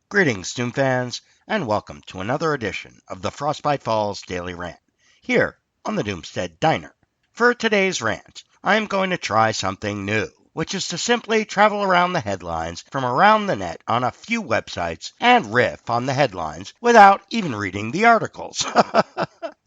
Greetings, Doom fans, and welcome to another edition of the Frostbite Falls Daily Rant, here on the Doomstead Diner. For today's rant, I am going to try something new, which is to simply travel around the headlines from around the net on a few websites and riff on the headlines without even reading the articles.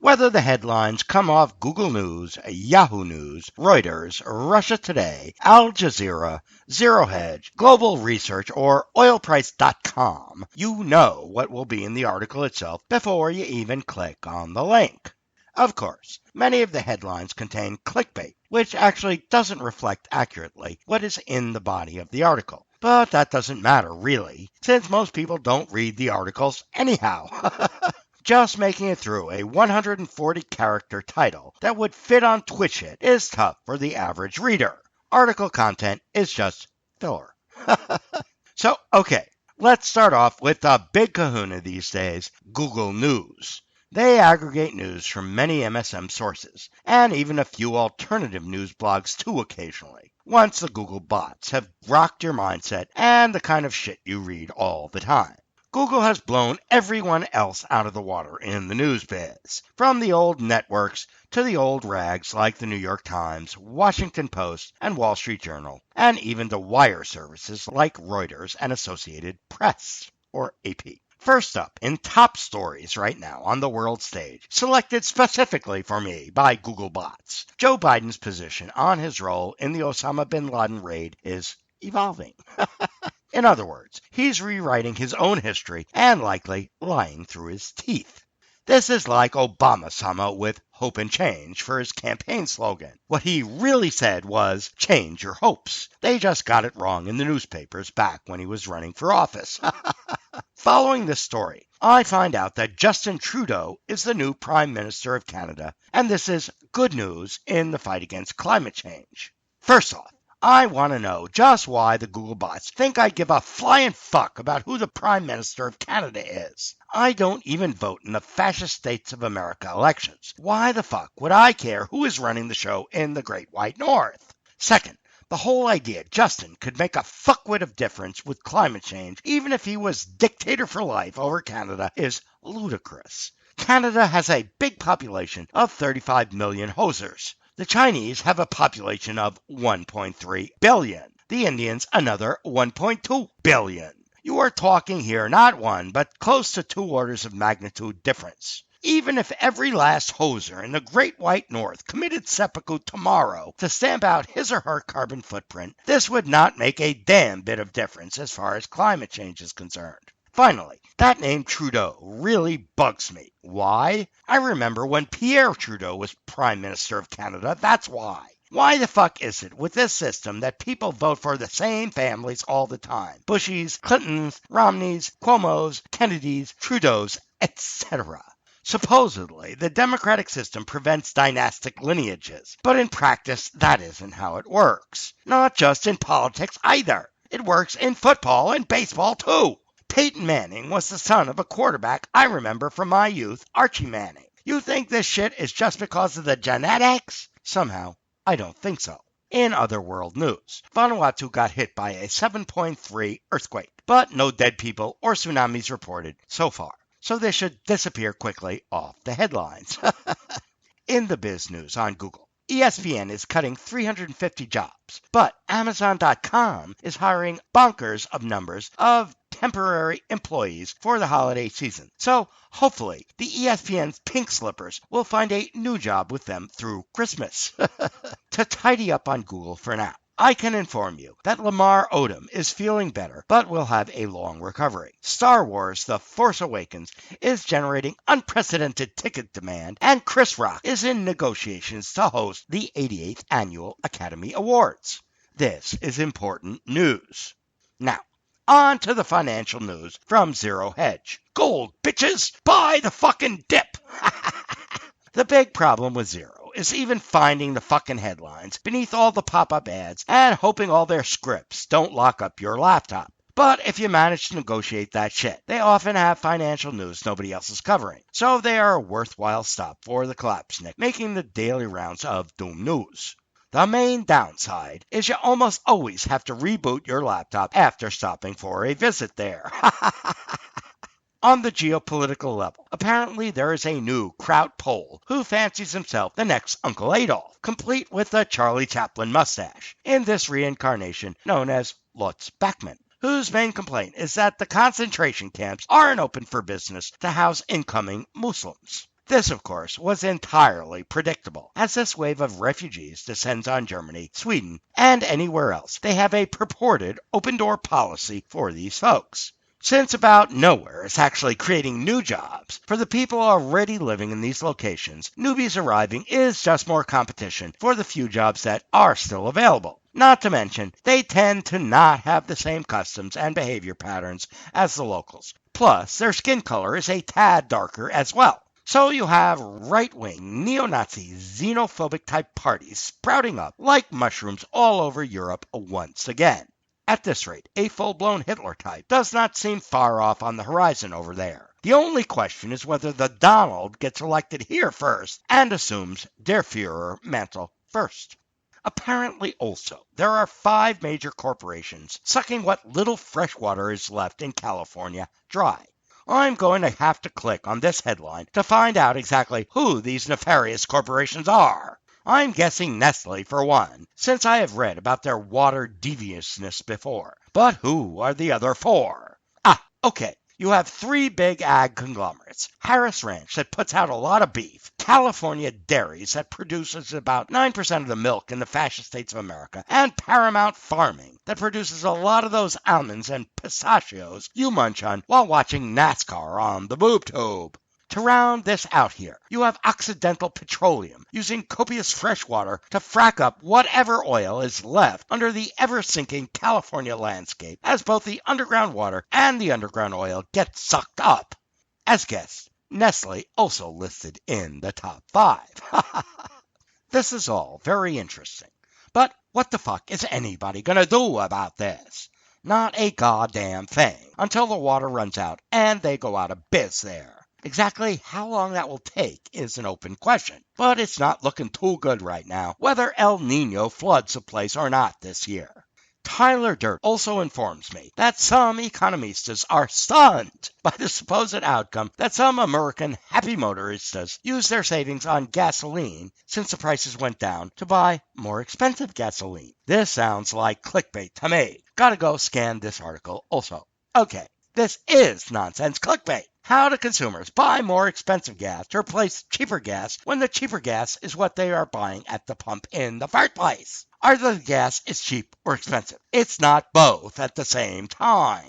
Whether the headlines come off Google News, Yahoo News, Reuters, Russia Today, Al Jazeera, Zero Hedge, Global Research, or oilprice.com, you know what will be in the article itself before you even click on the link. Of course, many of the headlines contain clickbait, which actually doesn't reflect accurately what is in the body of the article. But that doesn't matter, really, since most people don't read the articles anyhow. Just making it through a 140-character title that would fit on Twitch is tough for the average reader. Article content is just filler. So, okay, let's start off with the big kahuna these days, Google News. They aggregate news from many MSM sources, and even a few alternative news blogs too occasionally, once the Google bots have rocked your mindset and the kind of shit you read all the time. Google has blown everyone else out of the water in the news biz, from the old networks to the old rags like the New York Times, Washington Post, and Wall Street Journal, and even the wire services like Reuters and Associated Press, or AP. First up, in top stories right now on the world stage, selected specifically for me by Google bots, Joe Biden's position on his role in the Osama bin Laden raid is evolving. In other words, he's rewriting his own history and likely lying through his teeth. This is like Obama-sama with hope and change for his campaign slogan. What he really said was, change your hopes. They just got it wrong in the newspapers back when he was running for office. Following this story, I find out that Justin Trudeau is the new Prime Minister of Canada, and this is good news in the fight against climate change. First off, I want to know just why the Google bots think I give a flying fuck about who the Prime Minister of Canada is. I don't even vote in the fascist states of America elections. Why the fuck would I care who is running the show in the Great White North? Second, the whole idea Justin could make a fuckwit of difference with climate change, even if he was dictator for life over Canada, is ludicrous. Canada has a big population of 35 million hosers. The Chinese have a population of 1.3 billion. The Indians another 1.2 billion. You are talking here not one, but close to 2 orders of magnitude difference. Even if every last hoser in the Great White North committed seppuku tomorrow to stamp out his or her carbon footprint, this would not make a damn bit of difference as far as climate change is concerned. Finally, that name Trudeau really bugs me. Why? I remember when Pierre Trudeau was Prime Minister of Canada, that's why. Why the fuck is it with this system that people vote for the same families all the time? Bushys, Clintons, Romneys, Cuomos, Kennedys, Trudeaus, etc. Supposedly, the democratic system prevents dynastic lineages, but in practice, that isn't how it works. Not just in politics either. It works in football and baseball too. Peyton Manning was the son of a quarterback I remember from my youth, Archie Manning. You think this shit is just because of the genetics? Somehow, I don't think so. In other world news, Vanuatu got hit by a 7.3 earthquake, but no dead people or tsunamis reported so far. So they should disappear quickly off the headlines. In the biz news on Google, ESPN is cutting 350 jobs, but Amazon.com is hiring bonkers of numbers of temporary employees for the holiday season. So hopefully the ESPN's pink slippers will find a new job with them through Christmas. To tidy up on Google for now, I can inform you that Lamar Odom is feeling better, but will have a long recovery. Star Wars The Force Awakens is generating unprecedented ticket demand, and Chris Rock is in negotiations to host the 88th Annual Academy Awards. This is important news. Now, on to the financial news from Zero Hedge. Gold, bitches! Buy the fucking dip! The big problem with Zero is even finding the fucking headlines beneath all the pop-up ads and hoping all their scripts don't lock up your laptop. But if you manage to negotiate that shit, they often have financial news nobody else is covering. So they are a worthwhile stop for the Klapsnik, making the daily rounds of Doom News. The main downside is you almost always have to reboot your laptop after stopping for a visit there. On the geopolitical level, apparently there is a new Kraut Pole who fancies himself the next Uncle Adolf, complete with a Charlie Chaplin mustache, in this reincarnation known as Lutz Beckman, whose main complaint is that the concentration camps aren't open for business to house incoming Muslims. This, of course, was entirely predictable, as this wave of refugees descends on Germany, Sweden, and anywhere else. They have a purported open-door policy for these folks. Since about nowhere is actually creating new jobs for the people already living in these locations, newbies arriving is just more competition for the few jobs that are still available. Not to mention, they tend to not have the same customs and behavior patterns as the locals. Plus, their skin color is a tad darker as well. So you have right-wing, neo-Nazi, xenophobic type parties sprouting up like mushrooms all over Europe once again. At this rate, a full-blown Hitler type does not seem far off on the horizon over there. The only question is whether the Donald gets elected here first and assumes Der Führer mantle first. Apparently also, there are 5 major corporations sucking what little fresh water is left in California dry. I'm going to have to click on this headline to find out exactly who these nefarious corporations are. I'm guessing Nestle for one, since I have read about their water deviousness before. But who are the other 4? Okay. You have 3 big ag conglomerates. Harris Ranch that puts out a lot of beef. California Dairies that produces about 9% of the milk in the fascist states of America. And Paramount Farming that produces a lot of those almonds and pistachios you munch on while watching NASCAR on the boob tube. To round this out here, you have Occidental Petroleum using copious fresh water to frack up whatever oil is left under the ever-sinking California landscape as both the underground water and the underground oil get sucked up. As guessed, Nestle also listed in the top 5. This is all very interesting. But what the fuck is anybody gonna do about this? Not a goddamn thing until the water runs out and they go out of biz there. Exactly how long that will take is an open question, but it's not looking too good right now, whether El Nino floods the place or not this year. Tyler Dirt also informs me that some economistas are stunned by the supposed outcome that some American happy motoristas use their savings on gasoline since the prices went down to buy more expensive gasoline. This sounds like clickbait to me. Gotta go scan this article also. Okay, this is nonsense clickbait. How do consumers buy more expensive gas to replace cheaper gas when the cheaper gas is what they are buying at the pump in the first place? Either the gas is cheap or expensive. It's not both at the same time.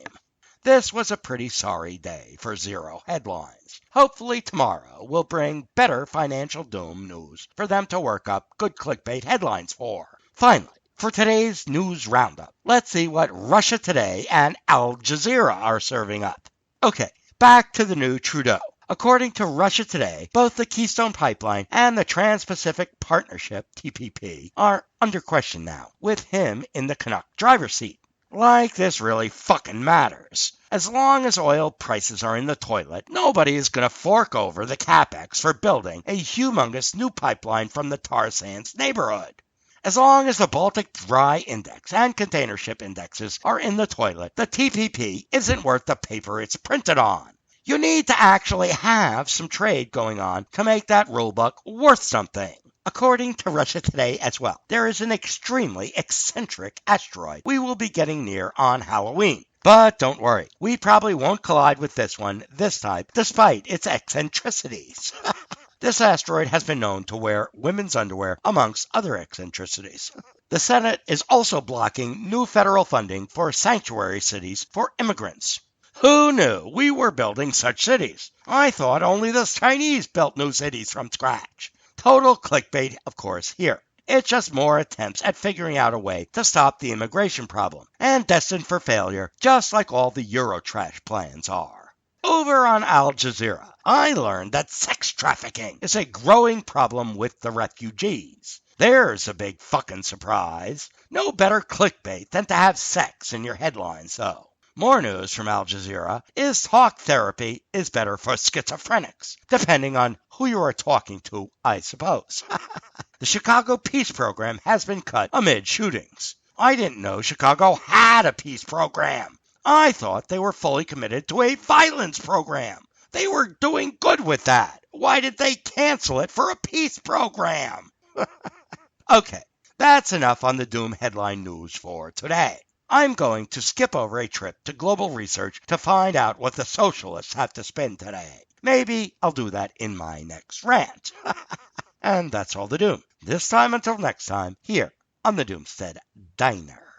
This was a pretty sorry day for Zero headlines. Hopefully tomorrow will bring better financial doom news for them to work up good clickbait headlines for. Finally, for today's news roundup, let's see what Russia Today and Al Jazeera are serving up. Okay. Back to the new Trudeau. According to Russia Today, both the Keystone Pipeline and the Trans-Pacific Partnership, TPP, are under question now, with him in the Canuck driver's seat. Like this really fucking matters. As long as oil prices are in the toilet, nobody is going to fork over the capex for building a humongous new pipeline from the tar sands neighborhood. As long as the Baltic Dry Index and container ship indexes are in the toilet, the TPP isn't worth the paper it's printed on. You need to actually have some trade going on to make that rulebook worth something. According to Russia Today as well, there is an extremely eccentric asteroid we will be getting near on Halloween. But don't worry, we probably won't collide with this one this time, despite its eccentricities. This asteroid has been known to wear women's underwear, amongst other eccentricities. The Senate is also blocking new federal funding for sanctuary cities for immigrants. Who knew we were building such cities? I thought only the Chinese built new cities from scratch. Total clickbait, of course, here. It's just more attempts at figuring out a way to stop the immigration problem, and destined for failure, just like all the Eurotrash plans are. Over on Al Jazeera, I learned that sex trafficking is a growing problem with the refugees. There's a big fucking surprise. No better clickbait than to have sex in your headlines, though. More news from Al Jazeera is talk therapy is better for schizophrenics, depending on who you are talking to, I suppose. The Chicago Peace Program has been cut amid shootings. I didn't know Chicago had a peace program. I thought they were fully committed to a violence program. They were doing good with that. Why did they cancel it for a peace program? Okay, that's enough on the Doom headline news for today. I'm going to skip over a trip to global research to find out what the socialists have to spend today. Maybe I'll do that in my next rant. And that's all the Doom. This time until next time, here on the Doomstead Diner.